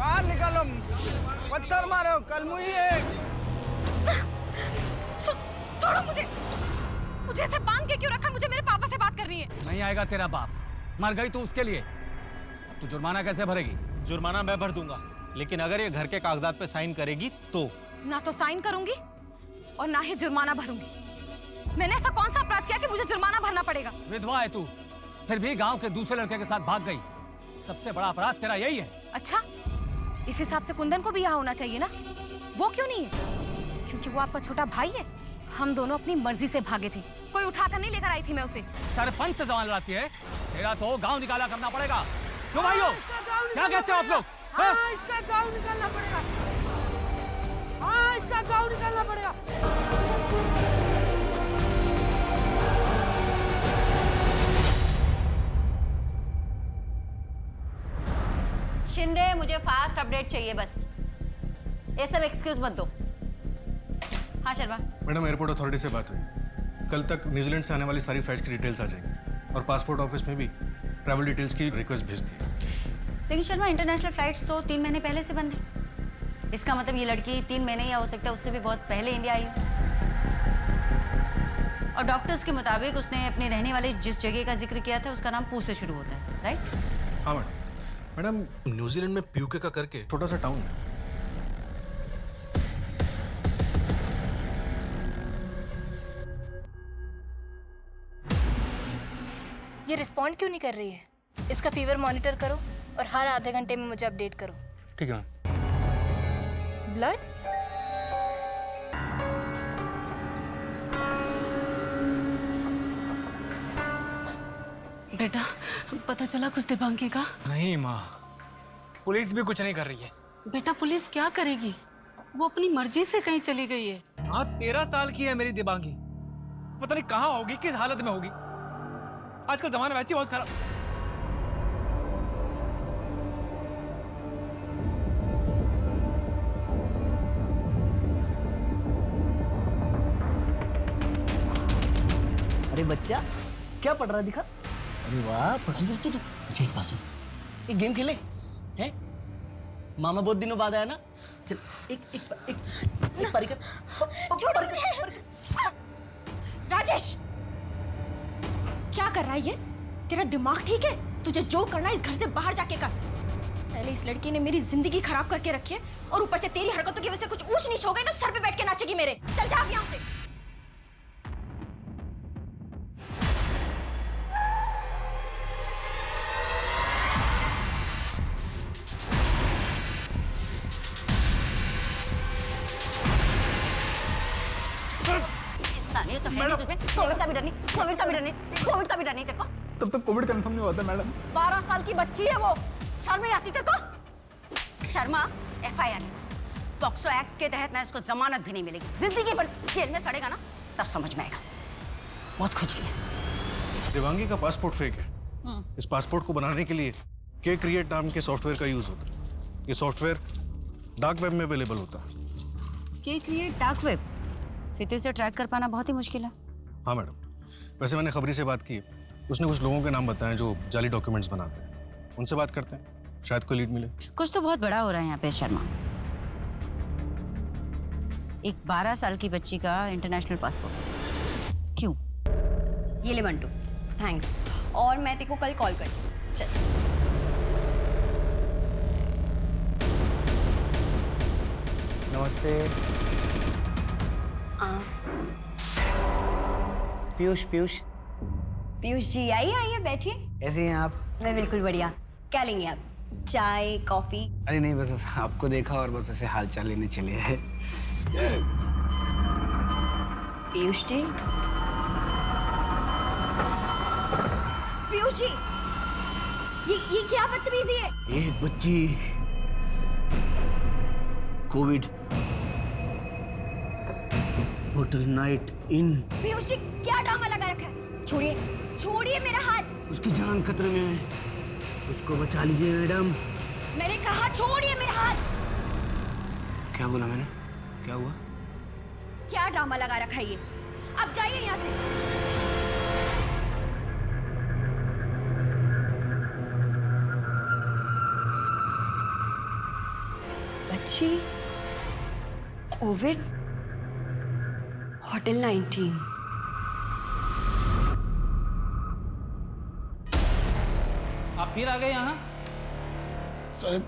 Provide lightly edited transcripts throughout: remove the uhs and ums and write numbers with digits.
बाहर निकलो, पत्थर मारो, कल मुझे छोड़ो मुझे। मुझे ऐसे बांध के क्यों रखा? मुझे मेरे पापा से बात करनी है। नहीं आएगा तेरा बाप, मर गई तो उसके लिए। अब तू जुर्माना कैसे भरेगी? जुर्माना मैं भर दूंगा, लेकिन अगर ये घर के कागजात पे साइन करेगी तो। ना तो साइन करूंगी और ना ही जुर्माना भरूंगी। मैंने ऐसा कौन सा अपराध किया कि मुझे जुर्माना भरना पड़ेगा? विधवा है तू, फिर भी गांव के दूसरे लड़के के साथ भाग गई। सबसे बड़ा अपराध तेरा यही है। अच्छा, इस हिसाब से कुंदन को भी यहाँ होना चाहिए ना? वो क्यों नहीं है? क्योंकि वो आपका छोटा भाई है। हम दोनों अपनी मर्जी से भागे थे, कोई उठाकर नहीं लेकर आई थी मैं उसे। सरपंच से जबान लड़ाती है, तेरा तो गांव निकाला करना पड़ेगा। क्यों भाइयों, क्या कहते हो आप लोग? हाँ, इसका गाँव निकालना पड़ेगा। हाँ, इसका गाँव निकालना पड़ेगा। शिंदे, मुझे फास्ट अपडेट चाहिए बस। ये सब एक्सक्यूज मत दो। हाँ शर्मा। मैडम, एयरपोर्ट अथॉरिटी से बात हुई। कल तक न्यूजीलैंड से आने वाली सारी फ्लाइट्स की डिटेल्स आ जाएंगी और पासपोर्ट ऑफिस में भी ट्रैवल डिटेल्स की रिक्वेस्ट भेज दी। लेकिन शर्मा, इंटरनेशनल फ्लाइट्स तो 3 महीने पहले से बंद है। इसका मतलब ये लड़की 3 महीने या हो सकता है उससे भी बहुत पहले इंडिया आई हो। और डॉक्टर्स के मुताबिक उसने अपने रहने वाली जिस जगह का जिक्र किया था उसका नाम पू से शुरू होता है, राइट? हाँ मैडम, न्यूजीलैंड में प्यूके का करके छोटा सा टाउन है। ये रिस्पॉन्ड क्यों नहीं कर रही है? इसका फीवर मॉनिटर करो और हर आधे घंटे में मुझे अपडेट करो। ठीक है। ब्लड? बेटा, पता चला कुछ दिबांगी का? नहीं माँ, पुलिस भी कुछ नहीं कर रही है। बेटा, पुलिस क्या करेगी? वो अपनी मर्जी से कहीं चली गई है। हाँ, 13 साल की है मेरी दिबांगी। पता नहीं कहाँ होगी, किस हालत में होगी। आजकल जमाना वैसे ही बहुत खराब। अरे बच्चा, क्या पढ़ रहा है दिखा? अरे वाह, पढ़ाई करते तू। अच्छा पास एक गेम खेले हैं? मामा बहुत दिनों बाद आया ना। चल एक पारी कर। राजेश, क्या कर रहा है ये? तेरा दिमाग ठीक है? तुझे जो करना है इस घर से बाहर जाके कर। पहले इस लड़की ने मेरी जिंदगी खराब करके रखी है और ऊपर से तेरी हरकतों की वजह से कुछ ऊंच नीच हो गई ना, सर पे बैठ के नाचेगी मेरे। चल जा यहाँ से। नहीं तो है नहीं तुझमें। कोविड का भी डर नहीं, कोविड का भी डर नहीं, कोविड का भी डर नहीं तेरे को। तब तक कोविड कंफर्म नहीं होता मैडम। 12 साल की बच्ची है वो, शर्म नहीं आती तेरे को? शर्मा, FIR पॉक्सो एक्ट के तहत ना इसको जमानत भी नहीं मिलेगी। जिंदगी भर जेल में सड़ेगा ना, तब समझ में आएगा। बहुत खुजली है। देवांगी का पासपोर्ट फेक है। इस पासपोर्ट को बनाने के लिए के क्रिएट नाम के सॉफ्टवेयर का यूज होता है। ये सॉफ्टवेयर डार्क वेब में अवेलेबल होता है। के क्रिएट डार्क वेब? फिर तो इसे ट्रैक कर पाना बहुत ही मुश्किल है। हाँ मैडम, वैसे मैंने खबरी से बात की, उसने कुछ लोगों के नाम बताए जो जाली डॉक्यूमेंट्स बनाते हैं। उनसे बात करते हैं, शायद कोई लीड मिले। कुछ तो बहुत बड़ा हो रहा है यहाँ पे शर्मा। एक 12 साल की बच्ची का इंटरनेशनल पासपोर्ट। क्यों? ये ले मंटू, थैंक्स। और मैं तेरे को कल कॉल करती हूँ। चल। नमस्ते। पीयूष पीयूष जी, आइए बैठिए। कैसी हैं आप? मैं बिल्कुल बढ़िया। क्या लेंगे आप? चाय, कॉफी? अरे नहीं, बस आपको देखा और बस ऐसे हाल चाल लेने चले हैं। पीयूष जी, पीयूष जी, ये क्या बदतमीजी है? एक बच्ची Covid hotel night in. Piyush ji, क्या ड्रामा लगा रखा है? छोड़िए मेरा हाथ। उसकी जान खतरे में है, उसको बचा लीजिए मैडम। मैंने कहा छोड़िए मेरा हाथ। क्या बोला मैंने? क्या हुआ? क्या ड्रामा लगा रखा है ये? अब जाइए यहाँ से। Kochi Covid hotel 19। आप फिर आ गए यहाँ? साहब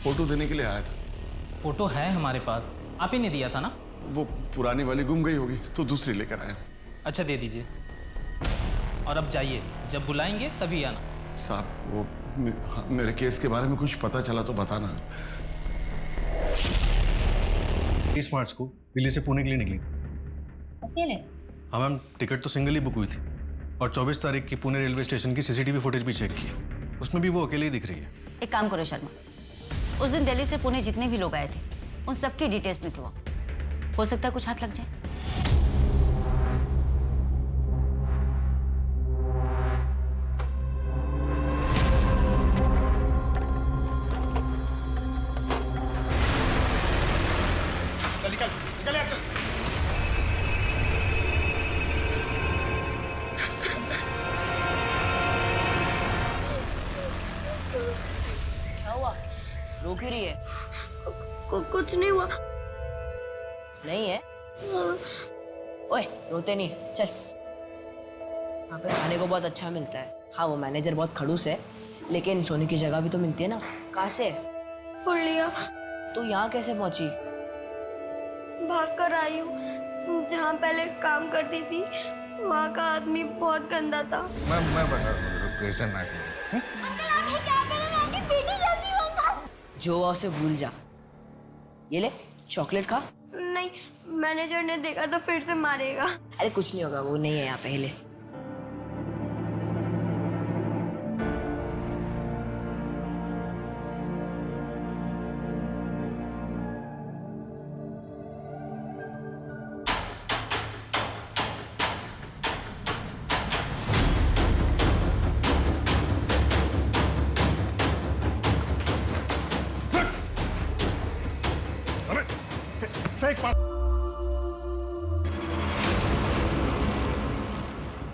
फोटो देने के लिए आया था। फोटो है हमारे पास, आप ही ने दिया था ना? वो पुरानी वाली गुम गई होगी तो दूसरी लेकर आया। अच्छा दे दीजिए। और अब जाइए, जब बुलाएंगे तभी आना। साहब वो मेरे केस के बारे में कुछ पता चला तो बताना। 30 मार्च को दिल्ली से पुणे के लिए निकली। अकेले? हाँ मैम, टिकट तो सिंगल ही बुक हुई थी और 24 तारीख की पुणे रेलवे स्टेशन की सीसीटीवी फुटेज भी चेक की, उसमें भी वो अकेले ही दिख रही है। एक काम करो शर्मा, उस दिन दिल्ली से पुणे जितने भी लोग आए थे उन सबकी डिटेल्स निकलवाओ, हो सकता है कुछ हाथ लग जाए। क्या हुआ? रो क्यों रही है? कुछ नहीं हुआ। नहीं है? ओए रोते नहीं, चल। यहाँ पे खाने को बहुत अच्छा मिलता है। हाँ वो मैनेजर बहुत खड़ूस है, लेकिन सोने की जगह भी तो मिलती है ना। कहाँ से? पुलिया तू यहाँ कैसे पहुंची? भाग कर आई हूँ। जहाँ पहले काम करती थी वहाँ का आदमी बहुत गंदा था। मैं बता कैसे ना करूं। जो हुआ उसे भूल जा। ये ले चॉकलेट खा। नहीं, मैनेजर ने देखा तो फिर से मारेगा। अरे कुछ नहीं होगा, वो नहीं है यहाँ पहले।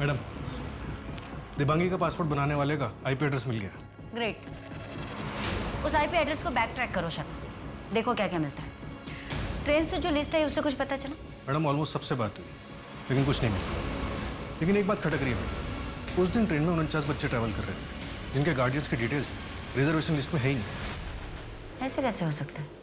मैडम, दिबांगी का पासपोर्ट बनाने वाले का आईपी एड्रेस मिल गया। ग्रेट, उस आईपी एड्रेस को बैक ट्रैक करो शर्मा, देखो क्या क्या मिलता है। ट्रेन से जो लिस्ट है उससे कुछ पता चला? मैडम ऑलमोस्ट सबसे बात हुई लेकिन कुछ नहीं मिला। लेकिन एक बात खटक रही है मैडम, उस दिन ट्रेन में 49 बच्चे ट्रैवल कर रहे थे जिनके गार्डियंस की डिटेल्स रिजर्वेशन लिस्ट में है ही नहीं। ऐसे कैसे हो सकता है?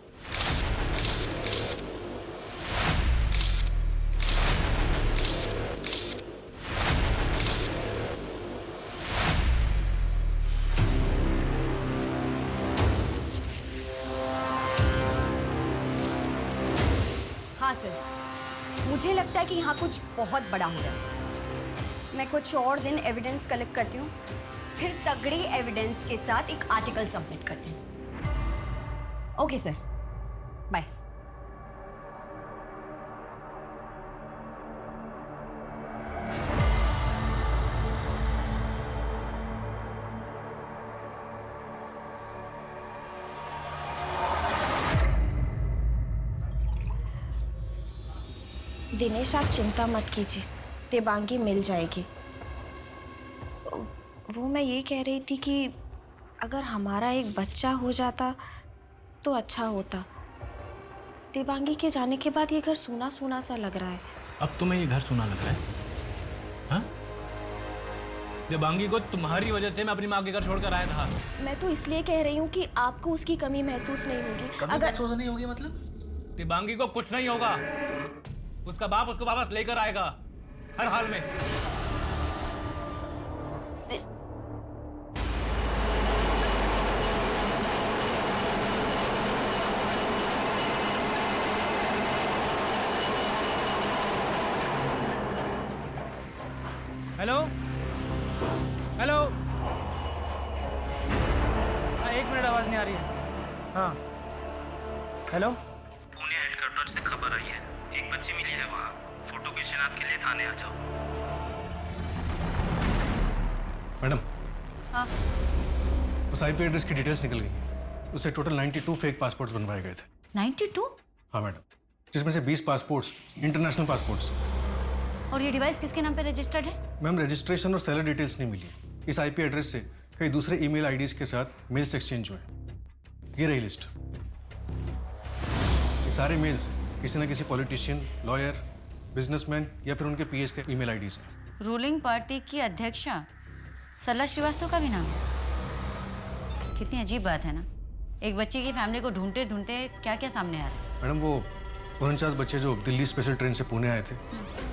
हाँ सर, मुझे लगता है कि यहाँ कुछ बहुत बड़ा हो रहा है। मैं कुछ और दिन एविडेंस कलेक्ट करती हूँ, फिर तगड़ी एविडेंस के साथ एक आर्टिकल सबमिट करती हूँ। Okay sir, bye. दिनेश आप चिंता मत कीजिए, देबांगी मिल जाएगी। वो मैं ये कह रही थी कि अगर हमारा एक बच्चा हो जाता तो अच्छा होता। देबांगी के जाने के बाद ये घर सूना सूना सा लग रहा है। अब तुम्हें ये घर सुना लग रहा है? हाँ? देबांगी को तुम्हारी वजह से मैं अपनी माँ के घर छोड़कर आया था। मैं तो इसलिए कह रही हूँ कि आपको उसकी कमी महसूस नहीं होगी। अगर महसूस नहीं होगी मतलब? देबांगी को कुछ नहीं होगा, उसका बाप उसको वापस लेकर आएगा हर हाल में। हेलो हेलो, हाँ 1 मिनट, आवाज नहीं आ रही है। हाँ हेलो, पुणे हेडक्वार्टर से खबर आई है, एक बच्ची मिली है वहाँ। फोटो की शिनाख्त के लिए थाने आ जाओ। मैडम, हाँ उस आईपी एड्रेस की डिटेल्स निकल गई। उससे टोटल 92 फेक पासपोर्ट्स बनवाए गए थे। 92? हाँ मैडम, जिसमें से 20 पासपोर्ट्स इंटरनेशनल पासपोर्ट्स। और ये डिवाइस किसके नाम पे रजिस्टर्ड है? मैम रजिस्ट्रेशन और सेलर डिटेल्स नहीं मिली। इस आईपी एड्रेस से कई दूसरे ईमेल आईडीज के साथ मेल्स एक्सचेंज हुए। ये रही लिस्ट। ये सारे मेल्स किसी न किसी पॉलिटिशियन, लॉयर, बिजनेसमैन या फिर उनके पीएस के ईमेल आईडीज हैं। रूलिंग पार्टी की अध्यक्षा सरला श्रीवास्तव का भी नाम है। कितनी अजीब बात है ना, एक बच्ची की फैमिली को ढूंढते ढूंढते क्या क्या सामने आ रहा है। मैडम वो 49 बच्चे जो दिल्ली स्पेशल ट्रेन से पुणे आए थे,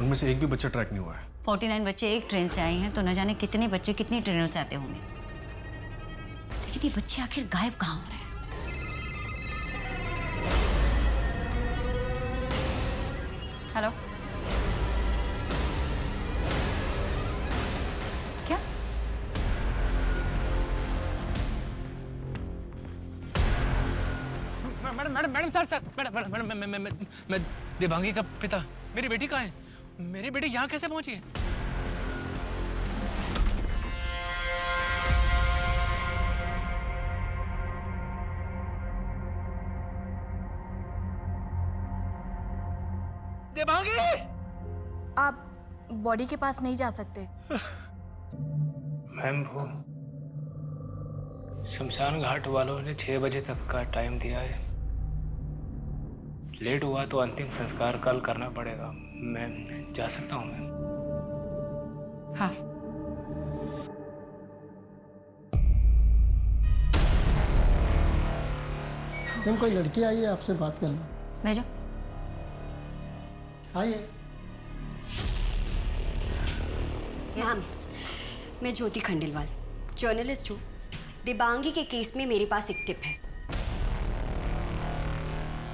उनमें से एक भी बच्चा ट्रैक नहीं हुआ है। 49 बच्चे एक ट्रेन से आए हैं तो न जाने कितने बच्चे कितनी ट्रेनों से आते होंगे। लेकिन ये बच्चे आखिर गायब कहाँ हो रहे हैं? हेलो, क्या? Madam madam madam sir sir madam madam madam मैं देवांगी का पिता। मेरी बेटी कहाँ है? मेरी बेटी यहाँ कैसे पहुंची है? देवांगी! आप बॉडी के पास नहीं जा सकते। मैम वो शमशान घाट वालों ने 6 बजे तक का टाइम दिया है। लेट हुआ तो अंतिम संस्कार कल करना पड़ेगा। मैं जा सकता हूँ मैम? हाँ। मैम कोई लड़की आई है आपसे बात करना। भेजो। आइए। मैम, मैं ज्योति खंडेलवाल, जर्नलिस्ट हूँ। दिबांगी के केस में मेरे पास एक टिप है।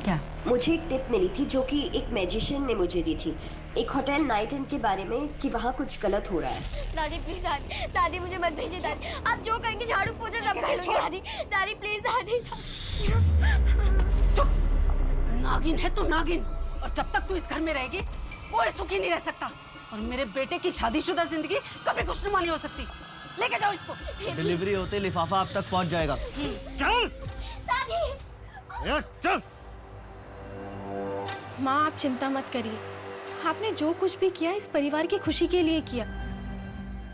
क्या? मुझे एक टिप मिली थी जो कि एक मैजिशियन ने मुझे दी थी, एक होटल नाइट इन के बारे में कि वहाँ कुछ गलत हो रहा है। दादी प्लीज दादी, दादी मुझे मत भेजिए दादी। आप जो कहेंगे झाड़ू पोछा सब कर लूंगी दादी। दादी प्लीज दादी। चुप! नागिन है तू नागिन, और जब तक तू इस घर में रहेगी कोई सुखी नहीं रह सकता। और मेरे बेटे की शादीशुदा जिंदगी कभी खुशनुमा नहीं हो सकती। लेके जाओ इसको। डिलीवरी होते लिफाफा आप तक पहुंच जाएगा। चल दादी। चल। माँ आप चिंता मत करिए, आपने जो कुछ भी किया इस परिवार की खुशी के लिए किया।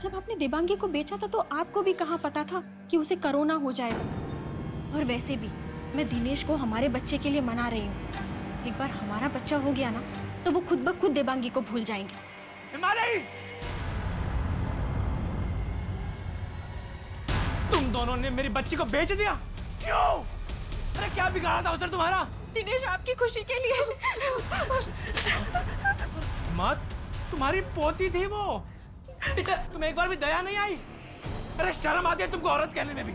जब आपने देवांगी को बेचा था तो आपको भी कहाँ पता था कि उसे कोरोना हो जाएगा। और वैसे भी मैं दिनेश को हमारे बच्चे के लिए मना रही हूँ। एक बार हमारा बच्चा हो गया ना तो वो खुद ब खुद देवांगी को भूल जाएंगे। तुम दोनों ने मेरी बच्ची को बेच दिया? क्यों? अरे क्या बिगाड़ा था उधर तुम्हारा? दिनेश आपकी खुशी के लिए। मत, तुम्हारी पोती थी वो। बेटा तुम्हें एक बार भी दया नहीं आई? अरे शर्म आती है तुमको औरत कहने में भी।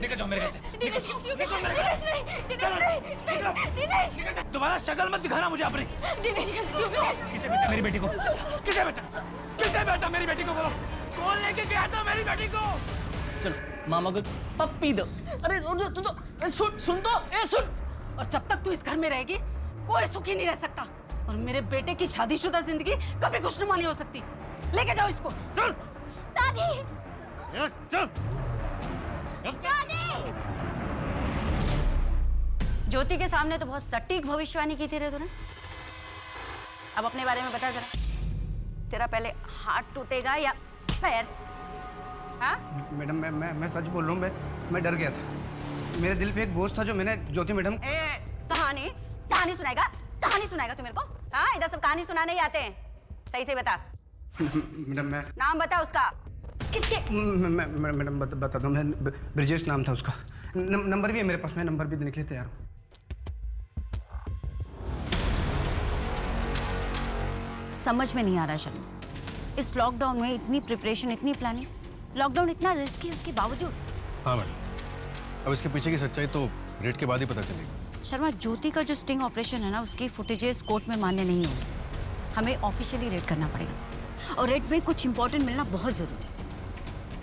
निकल जाओ मेरे घर से। दिनेश निकल नहीं, जाओ। दिनेश तुम्हारा शक्ल मत दिखाना मुझे अपनी। दिनेश किसे बेचा मेरी बेटी को? किसे बेचा? किसे बेचा मेरी बेटी को? बोलो कौन लेके गया था मेरी बेटी को? चलो मामा को पप्पी दो। अरे तू तो सुन तो, सुन। और जब तक तू इस घर में रहेगी कोई सुखी नहीं रह सकता। और मेरे बेटे की शादीशुदा जिंदगी कभी खुशनुमा नहीं हो सकती। लेके जाओ इसको। चल। दादी। चल। दादी। ज्योति के सामने तो बहुत सटीक भविष्यवाणी की थी रे तूने। अब अपने बारे में बता जरा, तेरा पहले हाथ टूटेगा या पैर? हाँ? मैडम मैं सच बोल रहा हूँ। मैं डर गया था। मेरे दिल पे एक बोझ था जो मैंने ज्योति मैडम। कहानी सुनाएगा? कहानी सुनाएगा तू मेरे को? हाँ, इधर सब कहानी सुनाने ही आते हैं। सही से बता। मैडम मैं नाम बता उसका। किसके? मैडम बता दो। मैं ब्रिजेश नाम था उसका। नंबर भी है मेरे पास, मैं नंबर भी देने के लिए तैयार हूँ। समझ में नहीं आ रहा शर्मा, इस लॉकडाउन में इतनी प्रिपरेशन, इतनी प्लानिंग, लॉकडाउन इतना रिस्की उसके बावजूद। हाँ मैडम, अब इसके पीछे की सच्चाई तो रेड के बाद ही पता चलेगी। शर्मा, ज्योति का जो स्टिंग ऑपरेशन है ना, उसकी फुटेजेस कोर्ट में मान्य नहीं होंगे। हमें ऑफिशियली रेड करना पड़ेगा, और रेड में कुछ इंपॉर्टेंट मिलना बहुत जरूरी है।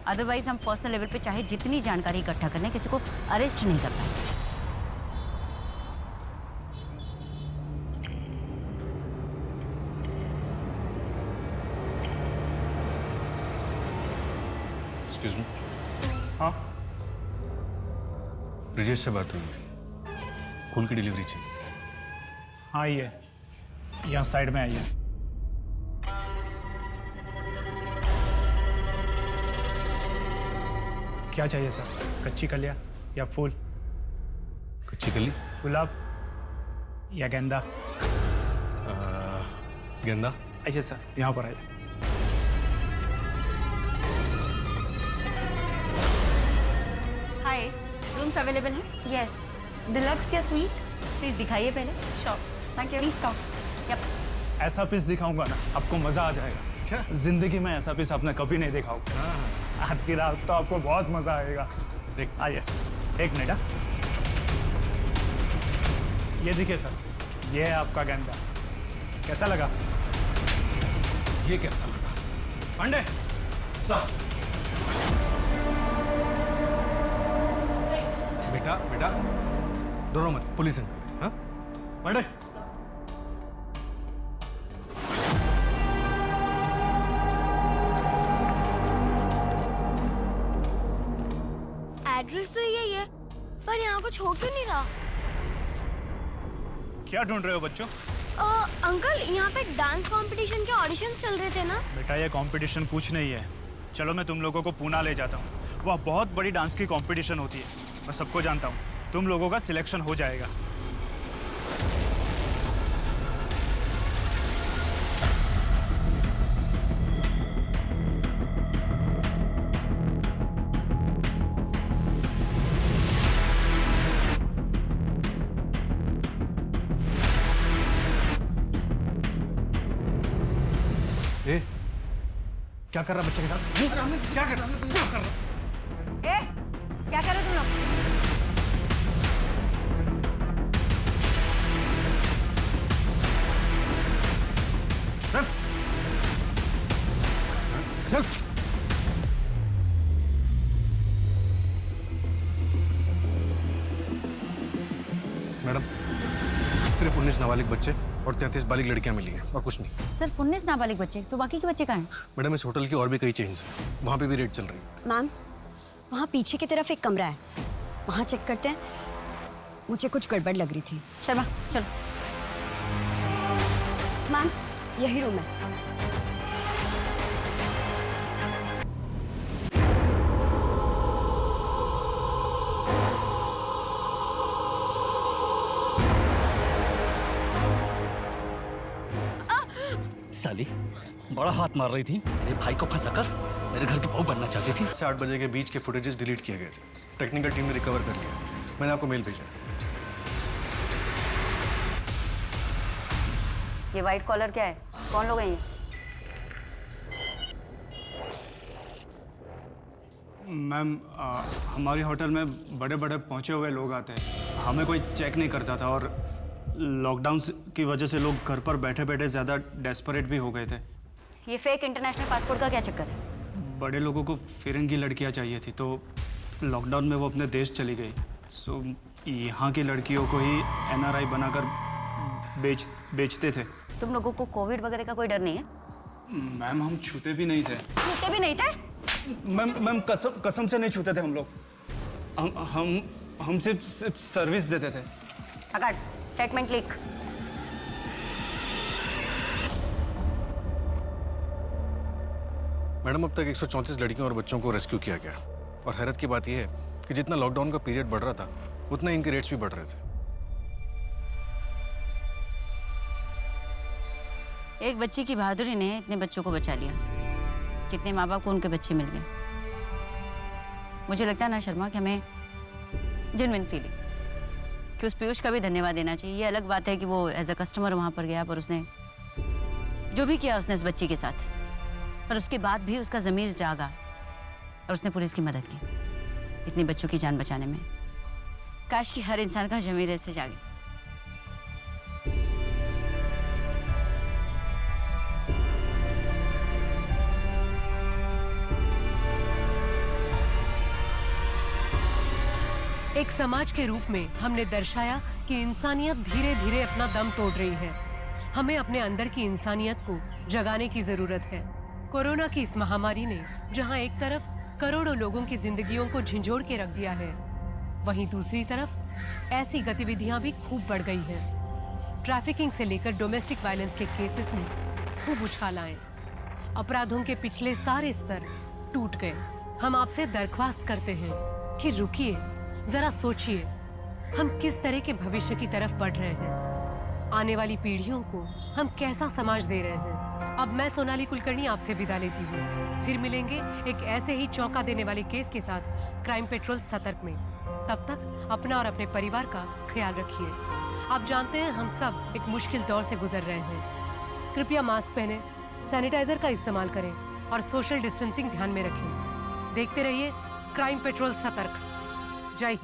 अदरवाइज हम पर्सनल लेवल पे चाहे जितनी जानकारी इकट्ठा कर लें, किसी को अरेस्ट नहीं कर पाएंगे। Excuse me. हाँ ब्रिजेश से बात हुई, खून की डिलीवरी चाहिए। हाँ आइए, यहाँ साइड में आइए। क्या चाहिए सर? कच्ची कलियाँ या फूल? कच्ची कली? गुलाब या गेंदा? गेंदा। आइए सर, यहाँ पर आइए। हाय, रूम्स अवेलेबल हैं? यस। डिलक्स या स्वीट? प्लीज दिखाइए पहले। Sure, thank you. Please come. Yup. ऐसा पीस दिखाऊंगा ना, आपको मजा आ जाएगा। जिंदगी में ऐसा पीस आपने कभी नहीं देखा होगा। आज की रात तो आपको बहुत मजा आएगा। आइए, एक मिनट। ये देखिए सर, ये है आपका गेंदा। कैसा लगा? ये कैसा लगा? पांडे साहब। बेटा बेटा डरो मत, पुलिस है। हाँ पांडे। एड्रेस तो यही है, पर यहाँ कुछ हो क्यों नहीं रहा? क्या ढूंढ रहे हो बच्चों? अंकल, यहाँ पे डांस कंपटीशन के ऑडिशंस चल रहे थे ना? बेटा ये कंपटीशन कुछ नहीं है। चलो मैं तुम लोगों को पूना ले जाता हूँ। वह बहुत बड़ी डांस की कंपटीशन होती है, मैं सबको जानता हूँ। तुम लोगों का सिलेक्शन हो जाएगा। ए, क्या कर रहा बच्चे के साथ? क्या कर रहा? ए, क्या कर रहे हो तुम लोग? चल। मैडम, सिर्फ 19 नाबालिग बच्चे और 33 बालिग लड़कियां मिली हैं और कुछ नहीं। सिर्फ 19 नाबालिग बच्चे? तो बाकी के बच्चे कहाँ हैं? मैडम, इस होटल की और भी कई चेन्स हैं, वहाँ पे भी रेड चल रही है। मैम, वहाँ पीछे की तरफ एक कमरा है, वहाँ चेक करते हैं। मुझे कुछ गड़बड़ लग रही थी। शर्मा चलो। मैम, यही रूम है। साली बड़ा हाथ मार रही थी। मेरे भाई को फंसाकर मेरे घर की बहू बनना चाहती थी। 8 बजे के बीच के फुटेजेस डिलीट किए गए थे। टेक्निकल टीम ने रिकवर कर लिया। मैंने आपको मेल भेजा। ये वाइट कॉलर क्या है? कौन लोग हैं ये? मैम, हमारे होटल में बड़े बड़े पहुंचे हुए लोग आते हैं। हमें कोई चेक नहीं करता था और लॉकडाउन की वजह से लोग घर पर बैठे बैठे ज़्यादा डेस्परेट भी हो गए थे। ये फेक इंटरनेशनल पासपोर्ट का क्या चक्कर है? बड़े लोगों को फिरंगी लड़कियां चाहिए थी, तो लॉकडाउन में वो अपने देश चली गई। सो यहाँ की लड़कियों को ही NRI बनाकर बेचते थे। तुम लोगों को कोविड वगैरह का कोई डर नहीं है? मैम, हम छूते भी नहीं थे। छूते भी नहीं थे? मैम कसम से नहीं छूते थे हम लोग। हम सिर्फ सर्विस देते थे। अकाट, स्टेटमेंट लिख। मैडम, अब तक 134 लड़कियों और बच्चों को रेस्क्यू किया गया और हैरत की बात यह है कि जितना लॉकडाउन का पीरियड बढ़ रहा था उतना इनके रेट्स भी बढ़ रहे थे। एक बच्ची की बहादुरी ने इतने बच्चों को बचा लिया। कितने माँ बाप को उनके बच्चे मिल गए। मुझे लगता है ना शर्मा कि हमें जेन्युइन फीलिंग कि उस पीयूष का भी धन्यवाद देना चाहिए। ये अलग बात है कि वो एज अ कस्टमर वहाँ पर गया, पर उसने जो भी किया उसने उस बच्ची के साथ, पर उसके बाद भी उसका ज़मीर जागा और उसने पुलिस की मदद की इतने बच्चों की जान बचाने में। काश कि हर इंसान का ज़मीर ऐसे जागे। एक समाज के रूप में हमने दर्शाया कि इंसानियत धीरे धीरे अपना दम तोड़ रही है। हमें अपने अंदर की इंसानियत को जगाने की जरूरत है। कोरोना की इस महामारी ने जहां एक तरफ करोड़ों लोगों की जिंदगियों को झिंझोड़ के रख दिया है, वहीं दूसरी तरफ ऐसी गतिविधियां भी खूब बढ़ गई हैं। ट्रैफिकिंग से लेकर डोमेस्टिक वायलेंस के केसेस में खूब उछाल आए। अपराधों के पिछले सारे स्तर टूट गए। हम आपसे दरख्वास्त करते हैं कि रुकिए, जरा सोचिए, हम किस तरह के भविष्य की तरफ बढ़ रहे हैं। आने वाली पीढ़ियों को हम कैसा समाज दे रहे हैं। अब मैं सोनाली कुलकर्णी आपसे विदा लेती हूँ। फिर मिलेंगे एक ऐसे ही चौंका देने वाले केस के साथ क्राइम पेट्रोल सतर्क में। तब तक अपना और अपने परिवार का ख्याल रखिए। आप जानते हैं हम सब एक मुश्किल दौर से गुजर रहे हैं। कृपया मास्क पहने, सैनिटाइजर का इस्तेमाल करें और सोशल डिस्टेंसिंग ध्यान में रखें। देखते रहिए क्राइम पेट्रोल सतर्क। जय हिंद।